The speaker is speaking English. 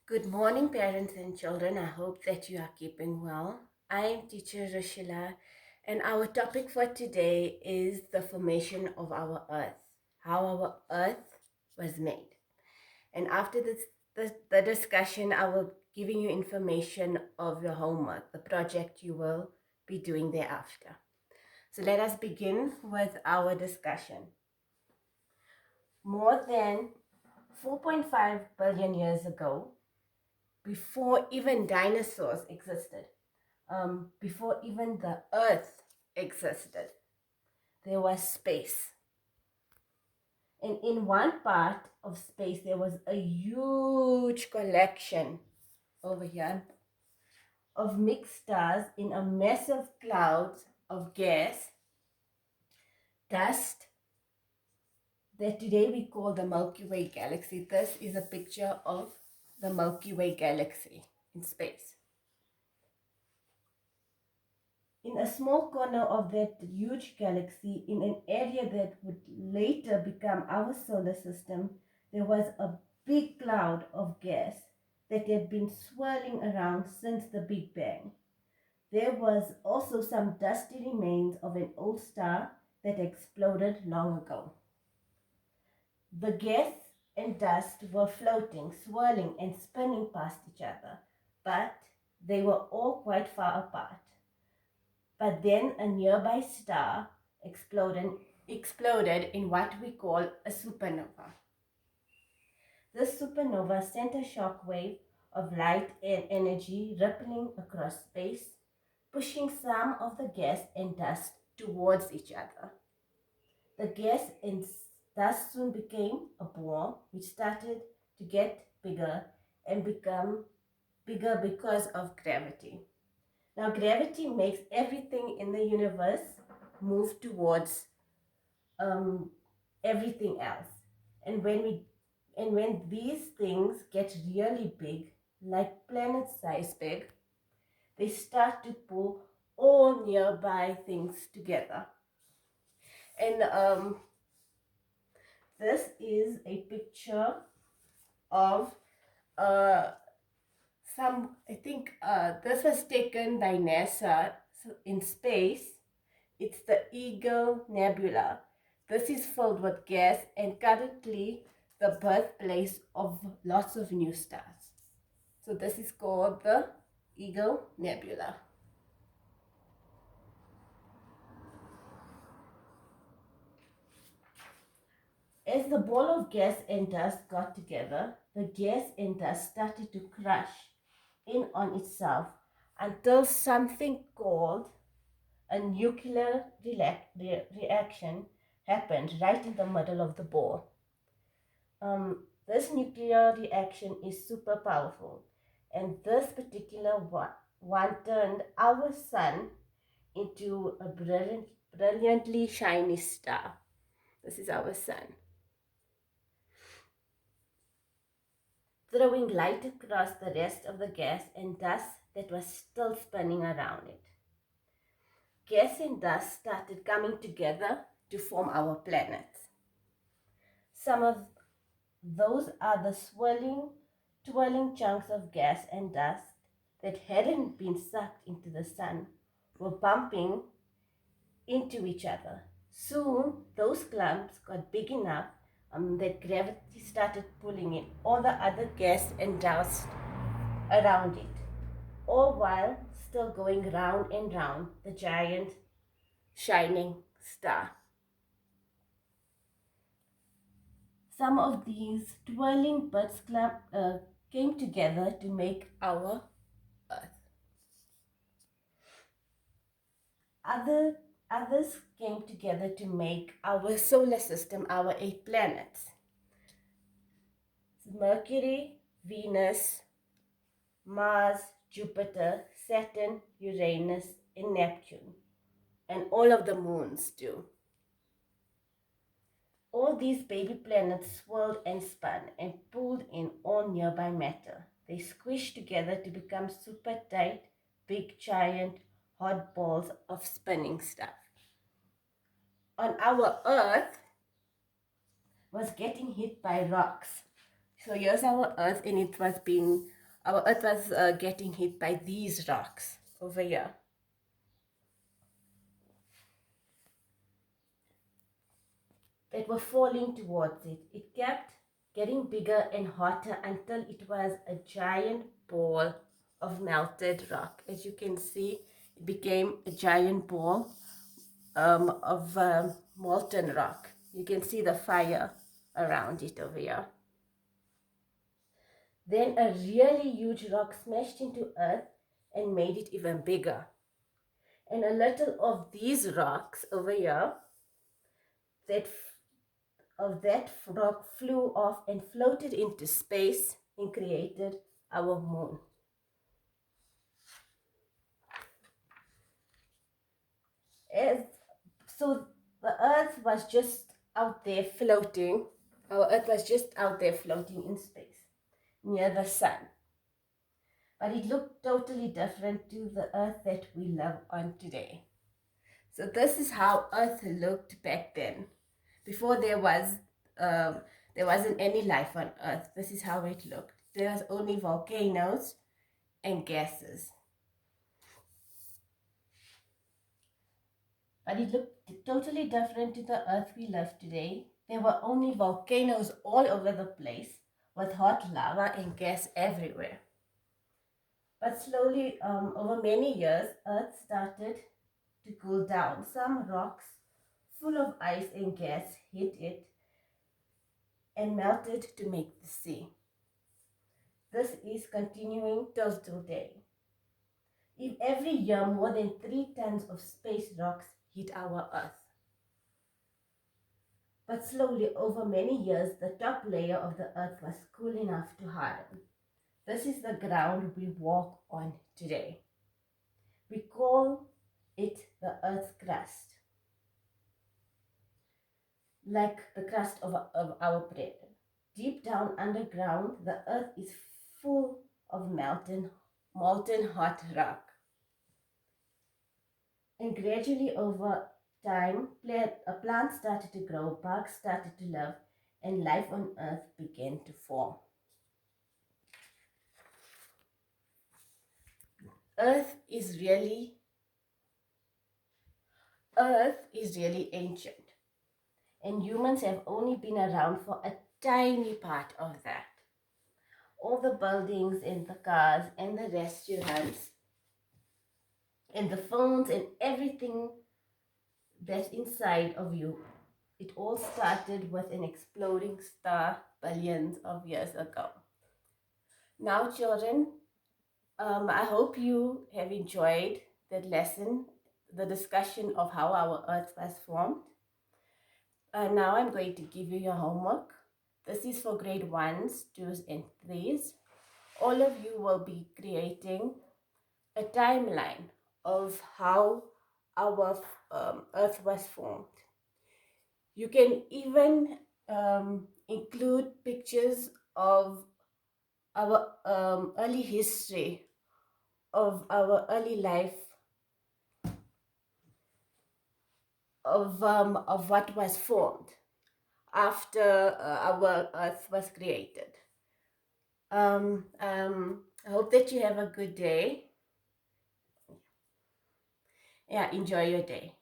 Good morning, parents and children. I hope that you are keeping well. I am teacher Rashila, and our topic for today is the formation of our earth, how our earth was made. And after the discussion, I will giving you information of your homework, the project you will be doing thereafter. So let us begin with our discussion. More than 4.5 billion years ago, before even dinosaurs existed, before even the earth existed, there was space. And in one part of space, there was a huge collection over here of mixed stars in a massive cloud of gas, dust, that today we call the Milky Way galaxy. This is a picture of the Milky Way galaxy in space. In a small corner of that huge galaxy, in an area that would later become our solar system, there was a big cloud of gas that had been swirling around since the Big Bang. There was also some dusty remains of an old star that exploded long ago. The gas and dust were floating, swirling, and spinning past each other, but they were all quite far apart. But then a nearby star exploded in what we call a supernova. This supernova sent a shock wave of light and energy rippling across space, pushing some of the gas and dust towards each other. The gas and dust soon became a ball which started to get bigger and become bigger because of gravity. Now, gravity makes everything in the universe move towards everything else. And when these things get really big, like planet size big, they start to pull all nearby things together. And this is a picture of uh, I think this was taken by NASA in space. It's the Eagle Nebula. This is filled with gas and currently the birthplace of lots of new stars. So this is called the Eagle Nebula. As the ball of gas and dust got together, the gas and dust started to crush in on itself until something called a nuclear reaction happened right in the middle of the ball. This nuclear reaction is super powerful, and this particular one turned our sun into a brilliantly shiny star. This is our sun, throwing light across the rest of the gas and dust that was still spinning around it. Gas and dust started coming together to form our planet. Some of those are the twirling chunks of gas and dust that hadn't been sucked into the sun were bumping into each other. Soon, those clumps got big enough that gravity started pulling in all the other gas and dust around it, all while still going round and round the giant shining star. Some of these twirling bits came together to make our Earth. Others came together to make our solar system, our 8 planets. Mercury, Venus, Mars, Jupiter, Saturn, Uranus, and Neptune, and all of the moons too. All these baby planets swirled and spun and pulled in all nearby matter. They squished together to become super tight, big, giant, hot balls of spinning stuff. On our Earth was getting hit by rocks. So here's our Earth, and it was being our earth was getting hit by these rocks over here. That were falling towards it. It kept getting bigger and hotter until it was a giant ball of melted rock. As you can see, it became a giant ball of molten rock. You can see the fire around it over here. Then a really huge rock smashed into earth and made it even bigger. And a little of these rocks over here, that rock flew off and floated into space and created our moon. As, so the earth was just out there floating. Our earth was just out there floating in space near the sun. But it looked totally different to the earth that we live on today. So this is how earth looked back then, before there wasn't any life on earth. This is how it looked. There was only volcanoes and gases. But it looked totally different to the earth we live today. There were only volcanoes all over the place with hot lava and gas everywhere. But slowly, over many years, earth started to cool down. Some rocks full of ice and gas hit it and melted to make the sea. This is continuing till today. If every year more than 3 tons of space rocks hit our Earth. But slowly, over many years, the top layer of the Earth was cool enough to harden. This is the ground we walk on today. We call it the Earth's crust, like the crust of our bread. Deep down underground, the Earth is full of molten hot rock. And gradually over time, plants started to grow, bugs started to live, and life on Earth began to form. Earth is really ancient, and humans have only been around for a tiny part of that. All the buildings and the cars and the restaurants and the phones and everything that's inside of you, it all started with an exploding star billions of years ago. Now, children, I hope you have enjoyed that lesson, the discussion of how our earth was formed. Now I'm going to give you your homework. This is for grade 1s, 2s, and 3s. All of you will be creating a timeline of how our earth was formed. You can even include pictures of our early history, of our early life, of what was formed after our earth was created. I hope that you have a good day. Yeah, enjoy your day.